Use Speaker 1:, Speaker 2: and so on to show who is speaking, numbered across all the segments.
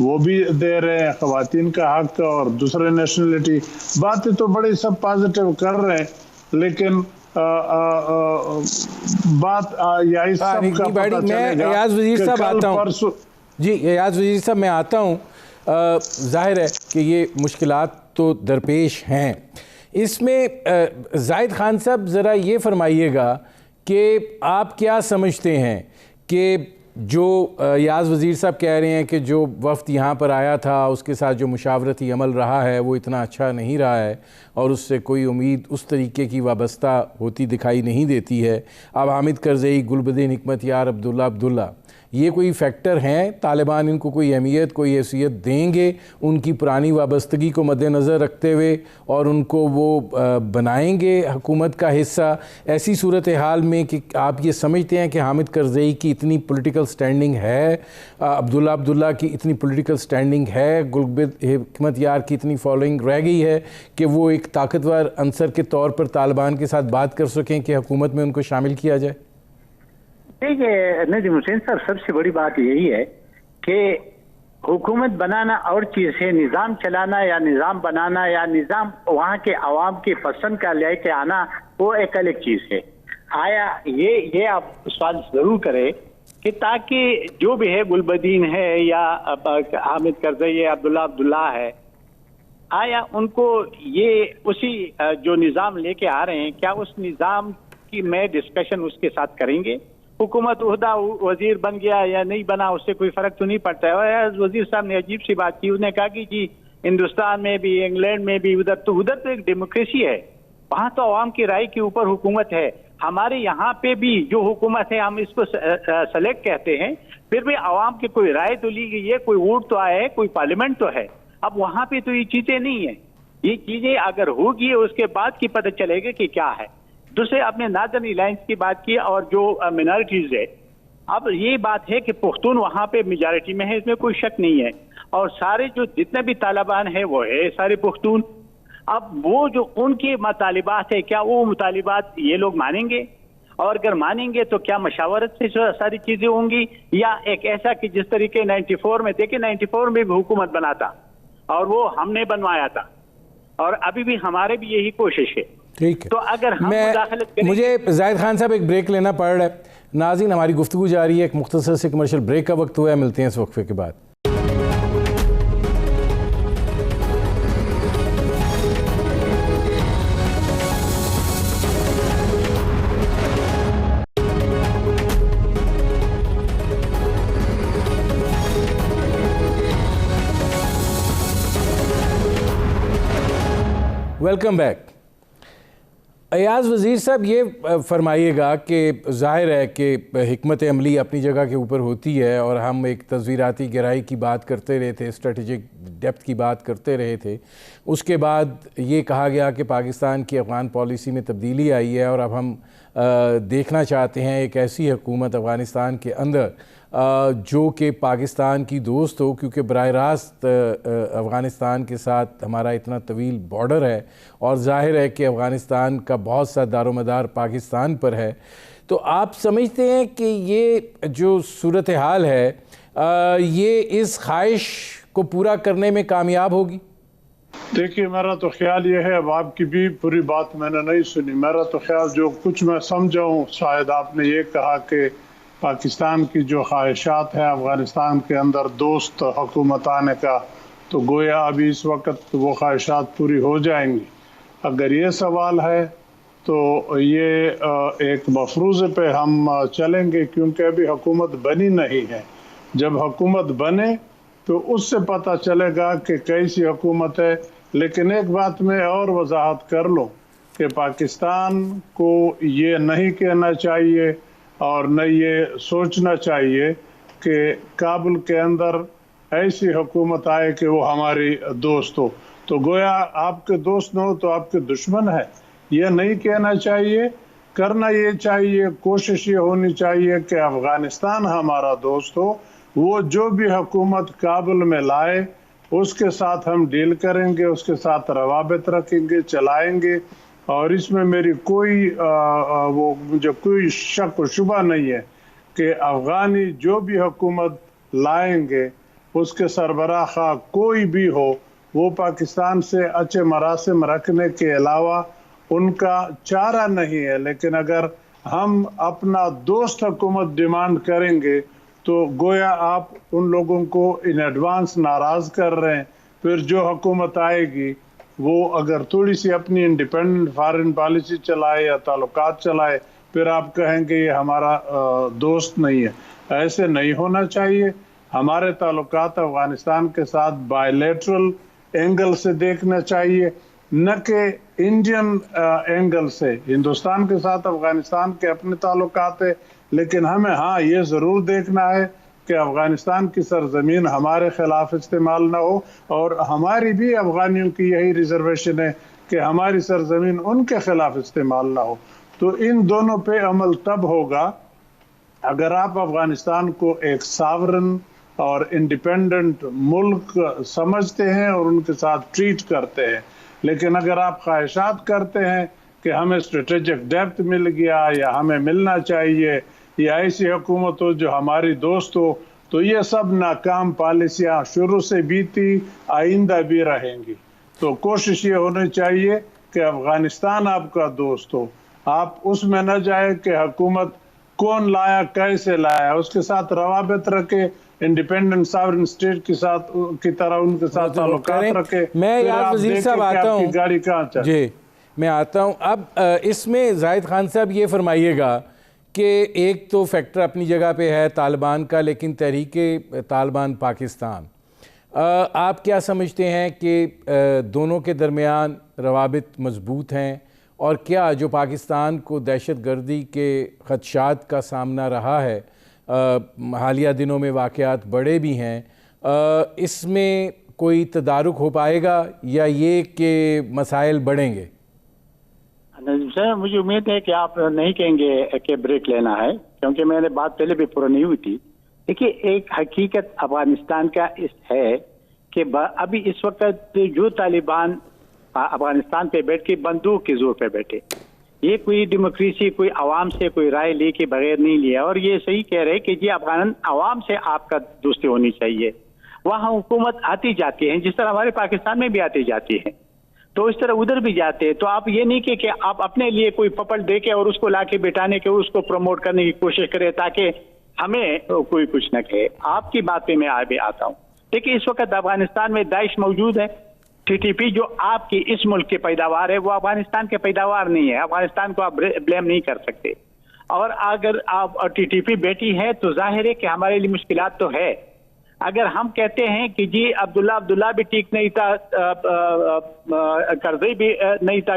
Speaker 1: وہ بھی دے رہے ہیں، خواتین کا حق اور دوسرے نیشنلٹی، باتیں تو بڑی سب پازیٹیو کر رہے ہیں، لیکن بات یا اس سب کا پتہ چلے گا
Speaker 2: ایاز وزیر صاحب
Speaker 1: کہ
Speaker 2: آتا ہوں
Speaker 1: پرسوں.
Speaker 2: جی ایاز وزیر صاحب میں آتا ہوں. ظاہر ہے کہ یہ مشکلات تو درپیش ہیں. اس میں زاہد خان صاحب ذرا یہ فرمائیے گا کہ آپ کیا سمجھتے ہیں کہ جو ایاز وزیر صاحب کہہ رہے ہیں کہ جو وفد یہاں پر آیا تھا اس کے ساتھ جو مشاورتی عمل رہا ہے وہ اتنا اچھا نہیں رہا ہے اور اس سے کوئی امید اس طریقے کی وابستہ ہوتی دکھائی نہیں دیتی ہے. اب حامد کرزئی، گلبدین حکمت یار، عبداللہ یہ کوئی فیکٹر ہیں؟ طالبان ان کو کوئی اہمیت، کوئی حیثیت دیں گے ان کی پرانی وابستگی کو مد نظر رکھتے ہوئے اور ان کو وہ بنائیں گے حکومت کا حصہ؟ ایسی صورتحال میں کہ آپ یہ سمجھتے ہیں کہ حامد کرزئی کی اتنی پولیٹیکل سٹینڈنگ ہے، عبداللہ کی اتنی پولیٹیکل سٹینڈنگ ہے، گلبدین حکمت یار کی اتنی فالوئنگ رہ گئی ہے کہ وہ ایک طاقتور عنصر کے طور پر طالبان کے ساتھ بات کر سکیں کہ حکومت میں ان کو شامل کیا جائے؟
Speaker 3: دیکھیے ندیم حسین صاحب، سب سے بڑی بات یہی ہے کہ حکومت بنانا اور چیز ہے، نظام چلانا یا نظام بنانا یا نظام وہاں کے عوام کی پسند کا لے کے آنا وہ ایک الگ چیز ہے. آیا یہ آپ سوال ضرور کریں کہ تاکہ جو بھی ہے گلبدین ہے یا حامد کرزئی ہے، عبداللہ ہے، آیا ان کو یہ اسی جو نظام لے کے آ رہے ہیں کیا اس نظام کی میں ڈسکشن اس کے ساتھ کریں گے؟ حکومت عہدہ وزیر بن گیا یا نہیں بنا اس سے کوئی فرق تو نہیں پڑتا ہے. اور وزیر صاحب نے عجیب سی بات کی، انہوں نے کہا کہ جی ہندوستان میں بھی، انگلینڈ میں بھی، ادھر تو ایک ڈیموکریسی ہے، وہاں تو عوام کی رائے کے اوپر حکومت ہے. ہمارے یہاں پہ بھی جو حکومت ہے ہم اس کو سلیکٹ کہتے ہیں، پھر بھی عوام کی کوئی رائے تو لی گئی ہے، کوئی ووٹ تو آیا ہے، کوئی پارلیمنٹ تو ہے. اب وہاں پہ تو یہ چیزیں نہیں ہیں. یہ چیزیں اگر ہوگی اس کے بعد کی پتہ چلے گا کہ کیا ہے. دوسرے آپ نے ناردرن الائنس کی بات کی اور جو منارٹیز ہے، اب یہ بات ہے کہ پختون وہاں پہ میجارٹی میں ہے، اس میں کوئی شک نہیں ہے، اور سارے جو جتنے بھی طالبان ہیں وہ ہے سارے پختون. اب وہ جو ان کے مطالبات ہے کیا وہ مطالبات یہ لوگ مانیں گے؟ اور اگر مانیں گے تو کیا مشاورت سے ساری چیزیں ہوں گی، یا ایک ایسا کہ جس طریقے 94 میں دیکھیں 94 میں بھی حکومت بنا تھا اور وہ ہم نے بنوایا تھا، اور ابھی بھی ہمارے بھی یہی کوشش ہے.
Speaker 2: ٹھیک ہے،
Speaker 3: تو اگر ہم مداخلت کریں،
Speaker 2: مجھے زاہد خان صاحب ایک بریک لینا پڑ رہا ہے. ناظرین ہماری گفتگو جاری ہے، ایک مختصر سے کمرشل بریک کا وقت ہوا ہے، ملتے ہیں اس وقفے کے بعد. Welcome back. ایاز وزیر صاحب یہ فرمائیے گا کہ ظاہر ہے کہ حکمت عملی اپنی جگہ کے اوپر ہوتی ہے اور ہم ایک تصویراتی گہرائی کی بات کرتے رہے تھے، اسٹریٹجک ڈیپتھ کی بات کرتے رہے تھے. اس کے بعد یہ کہا گیا کہ پاکستان کی افغان پالیسی میں تبدیلی آئی ہے اور اب ہم دیکھنا چاہتے ہیں ایک ایسی حکومت افغانستان کے اندر جو کہ پاکستان کی دوست ہو، کیونکہ براہ راست افغانستان کے ساتھ ہمارا اتنا طویل بارڈر ہے اور ظاہر ہے کہ افغانستان کا بہت سا دار و مدار پاکستان پر ہے. تو آپ سمجھتے ہیں کہ یہ جو صورتحال ہے یہ اس خواہش کو پورا کرنے میں کامیاب ہوگی؟
Speaker 1: دیکھیے میرا تو خیال یہ ہے، اب آپ کی بھی پوری بات میں نے نہیں سنی، میرا تو خیال جو کچھ میں سمجھا ہوں، شاید آپ نے یہ کہا کہ پاکستان کی جو خواہشات ہیں افغانستان کے اندر دوست حکومت آنے کا، تو گویا ابھی اس وقت وہ خواہشات پوری ہو جائیں گی. اگر یہ سوال ہے تو یہ ایک مفروضے پہ ہم چلیں گے، کیونکہ ابھی حکومت بنی نہیں ہے. جب حکومت بنے تو اس سے پتہ چلے گا کہ کیسی حکومت ہے. لیکن ایک بات میں اور وضاحت کر لوں کہ پاکستان کو یہ نہیں کہنا چاہیے اور نہ یہ سوچنا چاہیے کہ کابل کے اندر ایسی حکومت آئے کہ وہ ہماری دوست ہو. تو گویا آپ کے دوست نہ ہو تو آپ کے دشمن ہے، یہ نہیں کہنا چاہیے. کرنا یہ چاہیے، کوشش یہ ہونی چاہیے کہ افغانستان ہمارا دوست ہو. وہ جو بھی حکومت کابل میں لائے اس کے ساتھ ہم ڈیل کریں گے، اس کے ساتھ روابط رکھیں گے، چلائیں گے، اور اس میں میری مجھے کوئی شک و شبہ نہیں ہے کہ افغانی جو بھی حکومت لائیں گے اس کے سربراہ خواہ کوئی بھی ہو وہ پاکستان سے اچھے مراسم رکھنے کے علاوہ ان کا چارہ نہیں ہے. لیکن اگر ہم اپنا دوست حکومت ڈیمانڈ کریں گے تو گویا آپ ان لوگوں کو ان ایڈوانس ناراض کر رہے ہیں. پھر جو حکومت آئے گی وہ اگر تھوڑی سی اپنی انڈیپینڈنٹ فارن پالیسی چلائے یا تعلقات چلائے پھر آپ کہیں گے یہ ہمارا دوست نہیں ہے. ایسے نہیں ہونا چاہیے. ہمارے تعلقات افغانستان کے ساتھ بائی لیٹرل اینگل سے دیکھنا چاہیے نہ کہ انڈین اینگل سے. ہندوستان کے ساتھ افغانستان کے اپنے تعلقات ہیں لیکن ہمیں یہ ضرور دیکھنا ہے کہ افغانستان کی سرزمین ہمارے خلاف استعمال نہ ہو اور ہماری بھی افغانیوں کی یہی ریزرویشن ہے کہ ہماری سرزمین ان کے خلاف استعمال نہ ہو. تو ان دونوں پہ عمل تب ہوگا اگر آپ افغانستان کو ایک ساورن اور انڈیپینڈنٹ ملک سمجھتے ہیں اور ان کے ساتھ ٹریٹ کرتے ہیں. لیکن اگر آپ خواہشات کرتے ہیں کہ ہمیں اسٹریٹجک ڈیپتھ مل گیا یا ہمیں ملنا چاہیے یا ایسی حکومت ہو جو ہماری دوست ہو تو یہ سب ناکام پالیسیاں شروع سے بھی تھی آئندہ بھی رہیں گی. تو کوشش یہ ہونی چاہیے کہ افغانستان آپ کا دوست ہو. آپ اس میں نہ جائے کہ حکومت کون لایا کیسے لایا اس کے ساتھ روابط رکھے انڈیپینڈنٹ ساورن اسٹیٹ کے ساتھ کی طرح ان کے ساتھ تعلقات رکھے.
Speaker 2: میں یار وزیر صاحب آتا ہوں
Speaker 1: گاڑی کہاں چاہے.
Speaker 2: جی میں آتا ہوں. اب اس میں زاہد خان صاحب یہ فرمائیے گا کہ ایک تو فیکٹر اپنی جگہ پہ ہے طالبان کا لیکن تحریک طالبان پاکستان آپ کیا سمجھتے ہیں کہ دونوں کے درمیان روابط مضبوط ہیں اور کیا جو پاکستان کو دہشت گردی کے خدشات کا سامنا رہا ہے حالیہ دنوں میں واقعات بڑے بھی ہیں اس میں کوئی تدارک ہو پائے گا یا یہ کہ مسائل بڑھیں گے؟
Speaker 3: سر مجھے امید ہے کہ آپ نہیں کہیں گے کہ بریک لینا ہے کیونکہ میں نے بات پہلے بھی پورا نہیں ہوئی تھی. دیکھیے ایک حقیقت افغانستان کا ہے کہ ابھی اس وقت جو طالبان افغانستان پہ بیٹھ کے بندوق کے زور پہ بیٹھے یہ کوئی ڈیموکریسی کوئی عوام سے کوئی رائے لے کے بغیر نہیں لیا اور یہ صحیح کہہ رہے کہ جی افغان عوام سے آپ کا دوستی ہونی چاہیے. وہاں حکومت آتی جاتی ہے جس طرح ہمارے پاکستان میں بھی آتی جاتی ہے تو اس طرح ادھر بھی جاتے ہیں. تو آپ یہ نہیں کہ آپ اپنے لیے کوئی پپڑ دے کے اور اس کو لا کے بٹھانے کے اس کو پروموٹ کرنے کی کوشش کرے تاکہ ہمیں کوئی کچھ نہ کہے. آپ کی بات پہ میں بھی آتا ہوں. دیکھیے اس وقت افغانستان میں داعش موجود ہے. ٹی ٹی پی جو آپ کی اس ملک کی پیداوار ہے وہ افغانستان کی پیداوار نہیں ہے. افغانستان کو آپ بلیم نہیں کر سکتے. اور اگر آپ ٹی ٹی پی بیٹھی ہے تو ظاہر ہے کہ ہمارے لیے مشکلات تو ہے. اگر ہم کہتے ہیں کہ جی عبداللہ بھی ٹھیک نہیں تھا کرزئی بھی نہیں تھا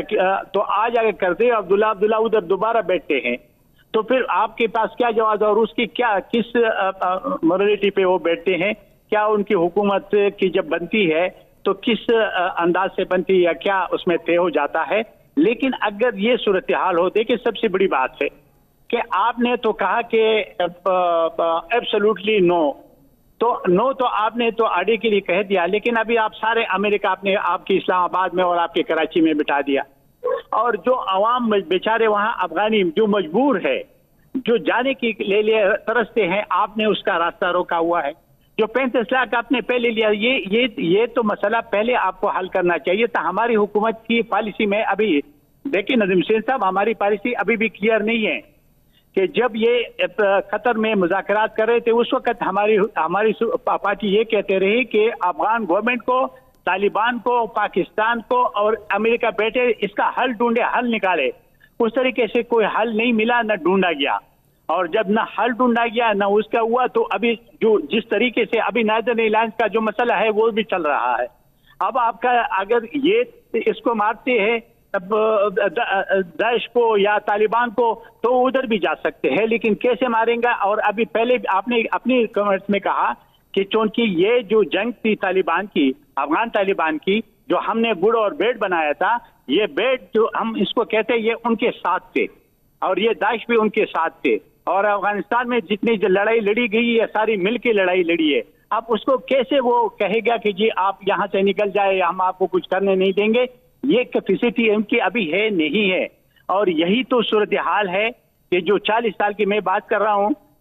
Speaker 3: تو آج اگر کرزئی عبداللہ ادھر دوبارہ بیٹھتے ہیں تو پھر آپ کے پاس کیا جواز اور اس کی کیا کس مورالٹی پہ وہ بیٹھتے ہیں کیا ان کی حکومت کی جب بنتی ہے تو کس انداز سے بنتی ہے یا کیا اس میں طے ہو جاتا ہے. لیکن اگر یہ صورتحال ہو دیکھیں سب سے بڑی بات ہے کہ آپ نے تو کہا کہ ایبسولوٹلی نو تو آپ نے تو آڈے کے لیے کہہ دیا لیکن ابھی آپ سارے امریکہ آپ کی اسلام آباد میں اور آپ کے کراچی میں بٹھا دیا اور جو عوام بیچارے وہاں افغانی جو مجبور ہے جو جانے کے لیے ترستے ہیں آپ نے اس کا راستہ روکا ہوا ہے. جو 35 لاکھ آپ نے پہلے لیا یہ تو مسئلہ پہلے آپ کو حل کرنا چاہیے تھا. ہماری حکومت کی پالیسی میں ابھی دیکھیں ندیم حسین صاحب ہماری پالیسی ابھی بھی کلیئر نہیں ہے کہ جب یہ قطر میں مذاکرات کر رہے تھے اس وقت ہماری پارٹی یہ کہتے رہی کہ افغان گورنمنٹ کو طالبان کو پاکستان کو اور امریکہ بیٹھے اس کا حل ڈھونڈے حل نکالے. اس طریقے سے کوئی حل نہیں ملا نہ ڈھونڈا گیا اور جب نہ حل ڈھونڈا گیا نہ اس کا ہوا تو ابھی جو جس طریقے سے ابھی نادرن ایئرلائنس کا جو مسئلہ ہے وہ بھی چل رہا ہے. اب آپ کا اگر یہ اس کو مارتے ہیں داعش کو یا طالبان کو تو ادھر بھی جا سکتے ہیں لیکن کیسے ماریں گا. اور ابھی پہلے آپ نے اپنی کمنٹس میں کہا کہ چونکہ یہ جو جنگ تھی طالبان کی افغان طالبان کی جو ہم نے گڑ اور بیٹ بنایا تھا یہ بیٹ جو ہم اس کو کہتے ہیں یہ ان کے ساتھ تھے اور یہ داعش بھی ان کے ساتھ تھے اور افغانستان میں جتنی لڑائی لڑی گئی ہے ساری مل کے لڑائی لڑی ہے. اب اس کو کیسے وہ کہے گا کہ جی آپ یہاں سے نکل جائے یا ہم آپ کو کچھ کرنے نہیں دیں گے. یہ کیپیسٹی ان کی ابھی ہے نہیں ہے اور یہی تو صورتحال ہے کہ جو 40 سال کی میں بات کر رہا ہوں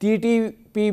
Speaker 2: TTP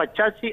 Speaker 3: 85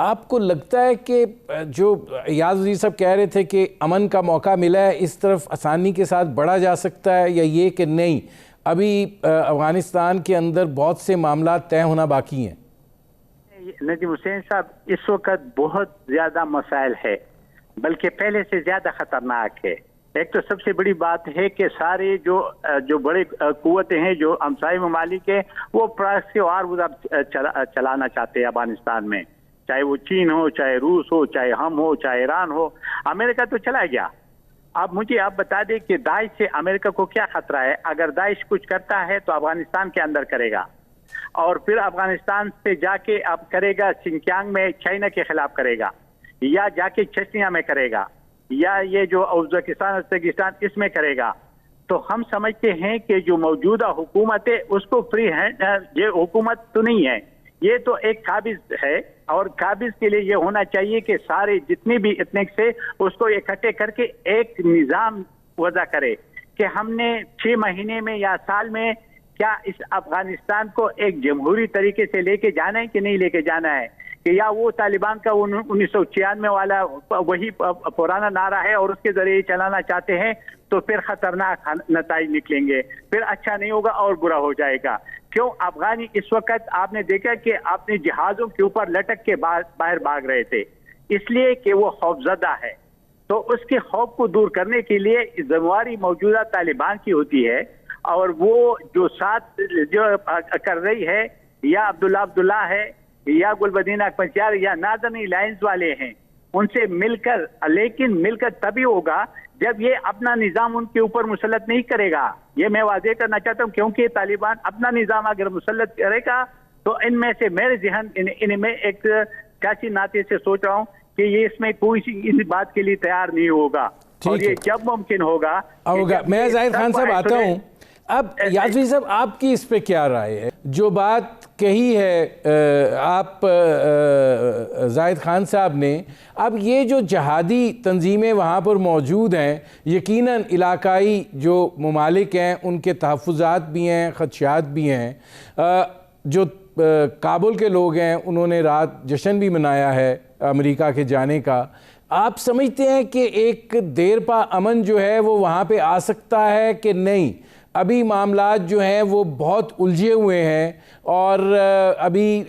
Speaker 2: آپ کو لگتا ہے کہ جو ایاز وزیر صاحب کہہ رہے تھے کہ امن کا موقع ملا ہے، اس طرف آسانی کے ساتھ بڑھا جا سکتا ہے، یا یہ کہ نہیں ابھی افغانستان کے اندر بہت سے معاملات طے ہونا باقی ہیں؟
Speaker 3: ندیم حسین صاحب، اس وقت بہت زیادہ مسائل ہے، بلکہ پہلے سے زیادہ خطرناک ہے۔ ایک تو سب سے بڑی بات ہے کہ سارے جو بڑے قوتیں ہیں، جو ہمسائے ممالک ہیں، وہ پراکسی وار چلانا چاہتے ہیں افغانستان میں، چاہے وہ چین ہو، چاہے روس ہو، چاہے ہم ہو، چاہے ایران ہو۔ امریکہ تو چلا گیا۔ اب مجھے آپ بتا دیں کہ داعش سے امریکہ کو کیا خطرہ ہے؟ اگر داعش کچھ کرتا ہے تو افغانستان کے اندر کرے گا، اور پھر افغانستان سے جا کے اب کرے گا سنکیانگ میں چائنا کے خلاف کرے گا، یا جا کے چچنیا میں کرے گا، یا یہ جو ازبکستان ازتکستان اس میں کرے گا۔ تو ہم سمجھتے ہیں کہ جو موجودہ حکومت ہے اس کو فری ہینڈ، یہ حکومت تو نہیں ہے، یہ تو ایک قابض ہے، اور قابض کے لیے یہ ہونا چاہیے کہ سارے جتنے بھی اتنک سے اس کو اکٹھے کر کے ایک نظام وضع کرے کہ ہم نے 6 مہینے میں یا سال میں کیا اس افغانستان کو ایک جمہوری طریقے سے لے کے جانا ہے کہ نہیں لے کے جانا ہے، کہ یا وہ طالبان کا 1996 والا وہی پرانا نعرہ ہے اور اس کے ذریعے چلانا چاہتے ہیں، تو پھر خطرناک نتائج نکلیں گے، پھر اچھا نہیں ہوگا اور برا ہو جائے گا۔ کیوں افغانی اس وقت آپ نے دیکھا کہ اپنے جہازوں کے اوپر لٹک کے باہر بھاگ رہے تھے، اس لیے کہ وہ خوفزدہ ہے۔ تو اس کے خوف کو دور کرنے کے لیے ذمہ داری موجودہ طالبان کی ہوتی ہے، اور وہ جو ساتھ جو کر رہی ہے، یا عبداللہ ہے، یا گلبدین اکبر یا ناردرن الائنس والے ہیں، ان سے مل کر، لیکن مل کر تبھی ہوگا جب یہ اپنا نظام ان کے اوپر مسلط نہیں کرے گا۔ یہ میں واضح کرنا چاہتا ہوں، کیونکہ طالبان اپنا نظام اگر مسلط کرے گا تو ان میں سے میرے ذہن ان میں ایک سیاسی ناطے سے سوچ رہا ہوں کہ یہ اس میں کوئی اس بات کے لیے تیار نہیں ہوگا، اور یہ جب ممکن ہوگا۔
Speaker 2: میں زاہد خان صاحب آتا ہوں۔ اب ایاز وزیر صاحب، آپ کی اس پہ کیا رائے ہے؟ جو بات کہی ہے آپ زاہد خان صاحب نے، اب یہ جو جہادی تنظیمیں وہاں پر موجود ہیں، یقیناً علاقائی جو ممالک ہیں ان کے تحفظات بھی ہیں، خدشات بھی ہیں۔ جو کابل کے لوگ ہیں انہوں نے رات جشن بھی منایا ہے امریکہ کے جانے کا۔ آپ سمجھتے ہیں کہ ایک دیر پا امن جو ہے وہ وہاں پہ آ سکتا ہے کہ نہیں؟ ابھی معاملات جو ہیں وہ بہت الجھے ہوئے ہیں، اور ابھی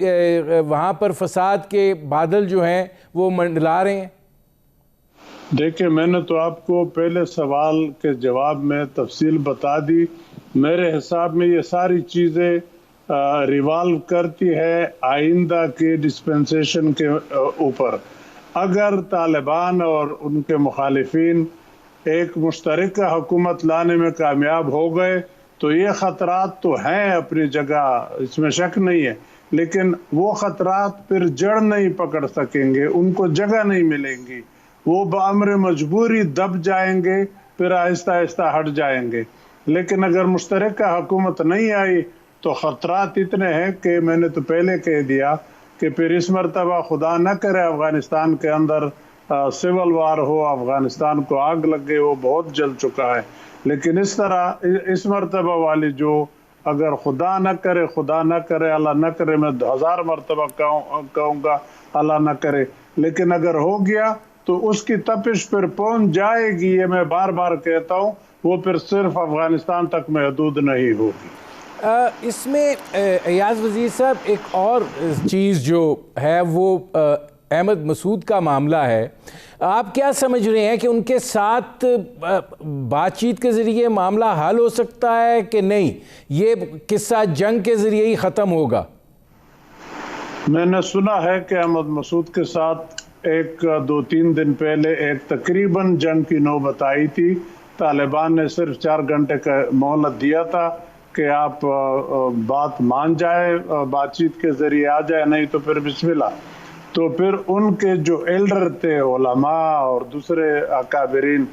Speaker 2: وہاں پر فساد کے بادل جو ہیں وہ منڈلا رہے ہیں۔
Speaker 1: دیکھیں، میں نے تو آپ کو پہلے سوال کے جواب میں تفصیل بتا دی۔ میرے حساب میں یہ ساری چیزیں ریوالو کرتی ہے آئندہ کے ڈسپنسیشن کے اوپر۔ اگر طالبان اور ان کے مخالفین ایک مشترکہ حکومت لانے میں کامیاب ہو گئے تو یہ خطرات تو ہیں اپنی جگہ، اس میں شک نہیں ہے، لیکن وہ خطرات پھر جڑ نہیں پکڑ سکیں گے، ان کو جگہ نہیں ملیں گی، وہ بامر مجبوری دب جائیں گے، پھر آہستہ آہستہ ہٹ جائیں گے۔ لیکن اگر مشترکہ حکومت نہیں آئی تو خطرات اتنے ہیں کہ میں نے تو پہلے کہہ دیا کہ پھر اس مرتبہ خدا نہ کرے افغانستان کے اندر سول وار ہو، افغانستان کو آگ لگ گئے، وہ بہت جل چکا ہے۔ لیکن اس طرح اس مرتبہ والی جو، اگر خدا نہ کرے اللہ نہ کرے، میں 1000 مرتبہ کہوں گا اللہ نہ کرے، لیکن اگر ہو گیا تو اس کی تپش پھر پہنچ جائے گی، یہ میں بار بار کہتا ہوں، وہ پھر صرف افغانستان تک محدود نہیں ہوگی۔
Speaker 2: اس میں ایاز وزیر صاحب ایک اور چیز جو ہے وہ احمد مسعود کا معاملہ ہے۔ آپ کیا سمجھ رہے ہیں کہ ان کے ساتھ بات چیت کے ذریعے معاملہ حل ہو سکتا ہے کہ نہیں، یہ قصہ جنگ کے ذریعے ہی ختم ہوگا؟
Speaker 1: میں نے سنا ہے کہ احمد مسعود کے ساتھ 2-3 دن پہلے ایک تقریباً جنگ کی نوبت آئی تھی۔ طالبان نے صرف 4 گھنٹے کا مہلت دیا تھا کہ آپ بات مان جائے، بات چیت کے ذریعے آ جائے، نہیں تو پھر بسم اللہ۔ تو پھر ان کے جو ایلڈر تھے، علماء اور دوسرے اکابرین،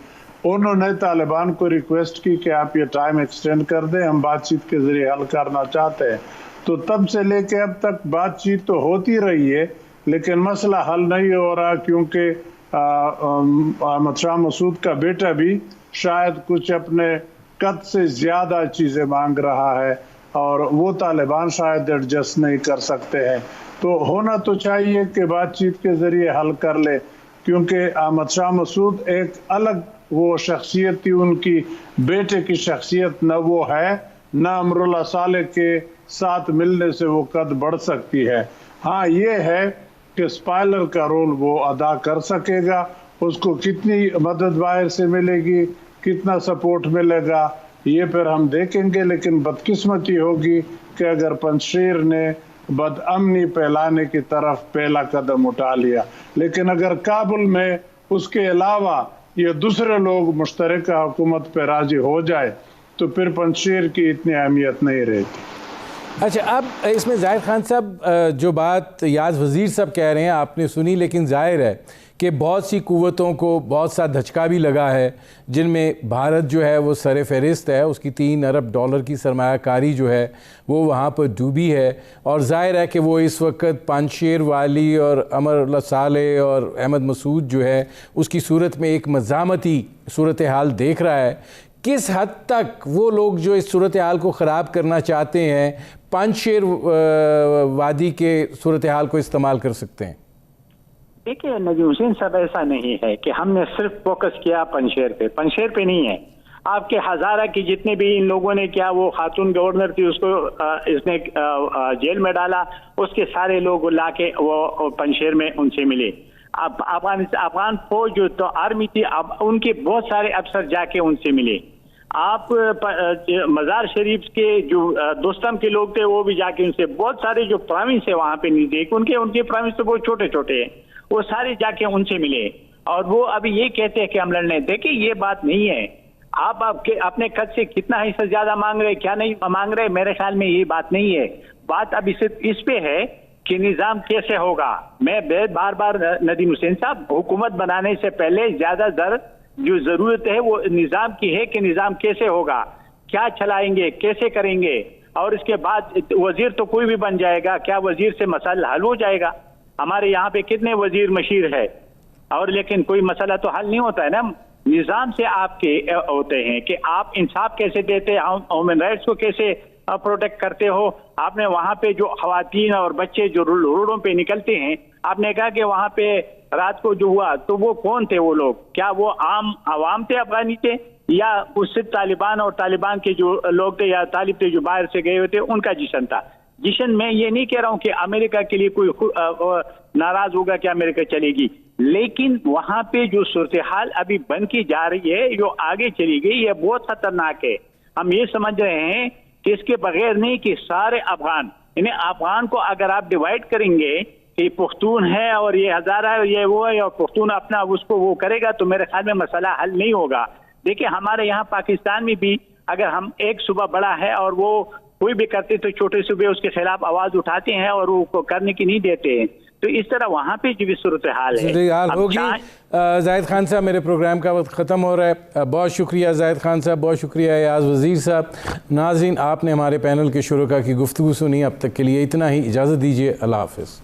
Speaker 1: انہوں نے طالبان کو ریکویسٹ کی کہ آپ یہ ٹائم ایکسٹینڈ کر دیں، ہم بات چیت کے ذریعے حل کرنا چاہتے ہیں۔ تو تب سے لے کے اب تک بات چیت تو ہوتی رہی ہے، لیکن مسئلہ حل نہیں ہو رہا، کیونکہ احمد شاہ مسعود کا بیٹا بھی شاید کچھ اپنے قد سے زیادہ چیزیں مانگ رہا ہے، اور وہ طالبان شاید ایڈجسٹ نہیں کر سکتے ہیں. تو ہونا تو چاہیے کہ بات چیت کے ذریعے حل کر لے، کیونکہ احمد شاہ مسعود ایک الگ وہ شخصیت تھی، ان کی بیٹے کی شخصیت نہ وہ ہے، نہ امراللہ صالح کے ساتھ ملنے سے وہ قد بڑھ سکتی ہے. ہاں یہ ہے کہ اسپائلر کا رول وہ ادا کر سکے گا، اس کو کتنی مدد باہر سے ملے گی، کتنا سپورٹ ملے گا، یہ پھر ہم دیکھیں گے. لیکن بدقسمتی ہوگی کہ اگر پنجشیر نے بد امنی پھیلانے کی طرف پہلا قدم اٹھا لیا، لیکن اگر کابل میں اس کے علاوہ یہ دوسرے لوگ مشترکہ حکومت پہ راضی ہو جائے تو پھر پنجشیر کی اتنی اہمیت نہیں رہتی.
Speaker 2: اچھا، اب اس میں زاہد خان صاحب جو بات یاز وزیر صاحب کہہ رہے ہیں آپ نے سنی، لیکن ظاہر ہے کہ بہت سی قوتوں کو بہت سا دھچکا بھی لگا ہے، جن میں بھارت جو ہے وہ سر فہرست ہے. اس کی $3 ارب کی سرمایہ کاری جو ہے وہ وہاں پر ڈوبی ہے، اور ظاہر ہے کہ وہ اس وقت پانشیر والی اور امراللہ صالح اور احمد مسعود جو ہے اس کی صورت میں ایک مزاحمتی صورتحال دیکھ رہا ہے. کس حد تک وہ لوگ جو اس صورتحال کو خراب کرنا چاہتے ہیں پانشیر وادی کے صورتحال کو استعمال کر سکتے ہیں؟
Speaker 3: دیکھیے ندیم حسین صاحب، ایسا نہیں ہے کہ ہم نے صرف فوکس کیا پنجشیر پہ نہیں ہے. آپ کے ہزارہ کی جتنے بھی ان لوگوں نے کیا، وہ خاتون گورنر تھی، اس کو اس نے جیل میں ڈالا، اس کے سارے لوگ لا کے وہ پنجشیر میں ان سے ملے. اب افغان فوج جو تو آرمی تھی، اب ان کے بہت سارے افسر جا کے ان سے ملے. آپ مزار شریف کے جو دوستم کے لوگ تھے وہ بھی جا کے ان سے، بہت سارے جو پراونس ہے وہاں پہ نزدیک، ان کے پراونس تو بہت چھوٹے چھوٹے ہیں، وہ سارے جا کے ان سے ملے. اور وہ ابھی یہ کہتے ہیں کہ ہم لڑنے. دیکھیں یہ بات نہیں ہے. آپ اپنے قد سے کتنا حصہ زیادہ مانگ رہے، کیا نہیں مانگ رہے، میرے خیال میں یہ بات نہیں ہے. بات ابھی صرف اس پہ ہے کہ نظام کیسے ہوگا. میں بار بار ندیم حسین صاحب، حکومت بنانے سے پہلے زیادہ جو ضرورت ہے وہ نظام کی ہے کہ نظام کیسے ہوگا، کیا چلائیں گے، کیسے کریں گے. اور اس کے بعد وزیر تو کوئی بھی بن جائے گا، کیا وزیر سے مسئلہ حل ہو جائے گا؟ ہمارے یہاں پہ کتنے وزیر مشیر ہے، اور لیکن کوئی مسئلہ تو حل نہیں ہوتا ہے نا. نظام سے آپ کے ہوتے ہیں کہ آپ انصاف کیسے دیتے، ہیومن رائٹس کو کیسے پروٹیکٹ کرتے ہو. آپ نے وہاں پہ جو خواتین اور بچے جو روڈوں پہ نکلتے ہیں، آپ نے کہا کہ وہاں پہ رات کو جو ہوا تو وہ کون تھے وہ لوگ؟ کیا وہ عام عوام تھے، افغانی تھے، یا اس سے طالبان اور طالبان کے جو لوگ تھے یا طالب تھے جو باہر سے گئے ہوئے تھے، ان کا جشن تھا؟ جشن میں یہ نہیں کہہ رہا ہوں کہ امریکہ کے لیے کوئی ناراض ہوگا کہ امریکہ چلے گی، لیکن وہاں پہ جو صورتحال ابھی بن کی جا رہی ہے، جو آگے چلی گئی، یہ بہت خطرناک ہے. ہم یہ سمجھ رہے ہیں کہ اس کے بغیر نہیں کہ سارے افغان، یعنی افغان کو اگر آپ ڈیوائیڈ کریں گے کہ پختون ہے اور یہ ہزارہ ہے، یہ وہ ہے، اور پختون اپنا اس کو وہ کرے گا، تو میرے خیال میں مسئلہ حل نہیں ہوگا. دیکھیں ہمارے یہاں پاکستان میں بھی اگر ہم ایک صوبہ بڑا ہے اور وہ کوئی بھی کرتے تو چھوٹے صوبے اس کے خلاف آواز اٹھاتے ہیں اور وہ کرنے کی نہیں دیتے ہیں. تو اس طرح وہاں پہ جو بھی صورتحال ہے
Speaker 2: ہوگی. زاہد خان صاحب، میرے پروگرام کا وقت ختم ہو رہا ہے. بہت شکریہ زاہد خان صاحب، بہت شکریہ یاز وزیر صاحب. ناظرین، آپ نے ہمارے پینل کے شرکاء کی گفتگو سنی. اب تک کے لیے اتنا ہی، اجازت دیجیے. اللہ حافظ.